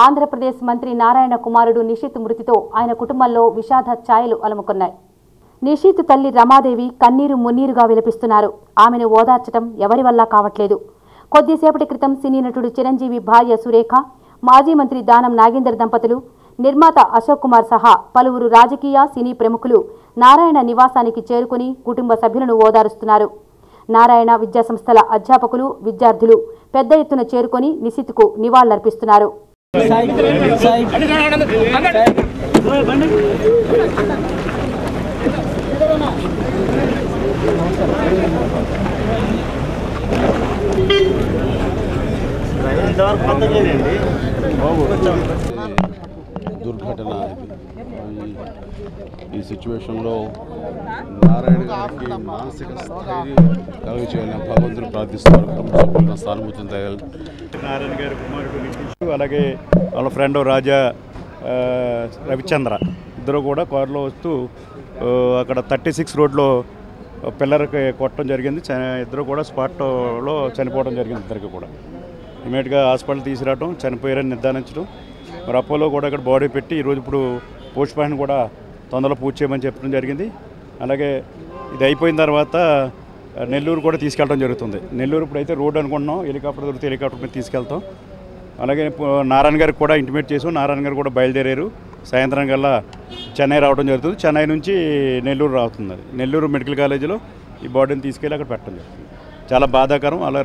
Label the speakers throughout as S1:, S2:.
S1: ఆంధ్రప్రదేశ్ మంత్రి నారాయణ కుమారుడు నిషిత్ మృతితో ఆయన కుటుంబంలో విషాద ఛాయలు అలుముకున్నాయి. నిషిత్ తల్లి రమాదేవి కన్నీరు మున్నీరుగా విలపిస్తున్నారు. ఆమెను ఓదార్చడం ఎవరి వల్ల కావట్లేదు. కొద్దిసేపటి క్రితం సినీ నటుడు చిరంజీవి భార్య సురేఖ, మాజీ మంత్రి దానం నాగేందర్ దంపతులు, నిర్మాత అశోక్ కుమార్ సహా పలువురు రాజకీయ సినీ ప్రముఖులు నారాయణ నివాసానికి చేరుకుని కుటుంబ సభ్యులను ఓదారుస్తున్నారు. నారాయణ విద్యాసంస్థల అధ్యాపకులు, విద్యార్థులు పెద్ద ఎత్తున చేరుకొని నిషిత్కు నివాళులర్పిస్తున్నారు.
S2: దుర్ఘటన ఈ సిచ్యువేషన్లో నారాయణ గారికి మానసిక స్థైర్యం కలిగి చేయాలని భగవంతుడు ప్రార్థిస్తున్నారు. కుటుంబ సభ్యులను సానుభూతిని తయారు
S3: నారాయణ గారి కుమారుడు నితీష్, అలాగే వాళ్ళ ఫ్రెండ్ రాజా రవిచంద్ర ఇద్దరు కూడా కారులో వస్తూ అక్కడ 36 రోడ్లో పిల్లర్కి కొట్టడం జరిగింది. ఇద్దరు కూడా స్పాట్లో చనిపోవడం జరిగింది. ఇద్దరికి కూడా ఇమీడియట్గా హాస్పిటల్ తీసుకురావడం, చనిపోయారని నిర్ధారించడం. మరి అపోలో కూడా ఇక్కడ బాడీ పెట్టి ఈరోజు ఇప్పుడు పోస్ట్ మార్టం కూడా తొందరలో పూర్తి చేయమని చెప్పడం జరిగింది. అలాగే ఇది అయిపోయిన తర్వాత నెల్లూరు కూడా తీసుకెళ్ళడం జరుగుతుంది. నెల్లూరు ఇప్పుడైతే రోడ్ అనుకుంటున్నాం, హెలికాప్టర్ దొరికితే హెలికాప్టర్ మీద తీసుకెళ్తాం. అలాగే నారాయణ గారికి కూడా ఇంటిమేట్ చేసాం. నారాయణ గారు కూడా బయలుదేరారు. సాయంత్రం కల్లా చెన్నై రావడం జరుగుతుంది. చెన్నై నుంచి నెల్లూరు రావుతుంది. నెల్లూరు మెడికల్ కాలేజీలో ఈ బాడీని తీసుకెళ్ళి అక్కడ పెట్టడం జరుగుతుంది. చాలా బాధాకరం. అలా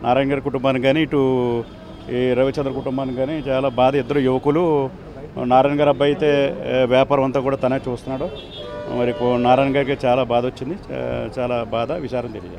S3: నారాయణ గారి కుటుంబానికి కానీ, ఇటు ఈ రవిచంద్ర కుటుంబానికి కానీ చాలా బాధ. ఇద్దరు యువకులు. నారాయణ గారి అబ్బాయి అయితే వ్యాపారం అంతా కూడా తనే చూస్తున్నాడు. మరి నారాయణ గారికి చాలా బాధ వచ్చింది. చాలా బాధ, విచారం తెలియదు.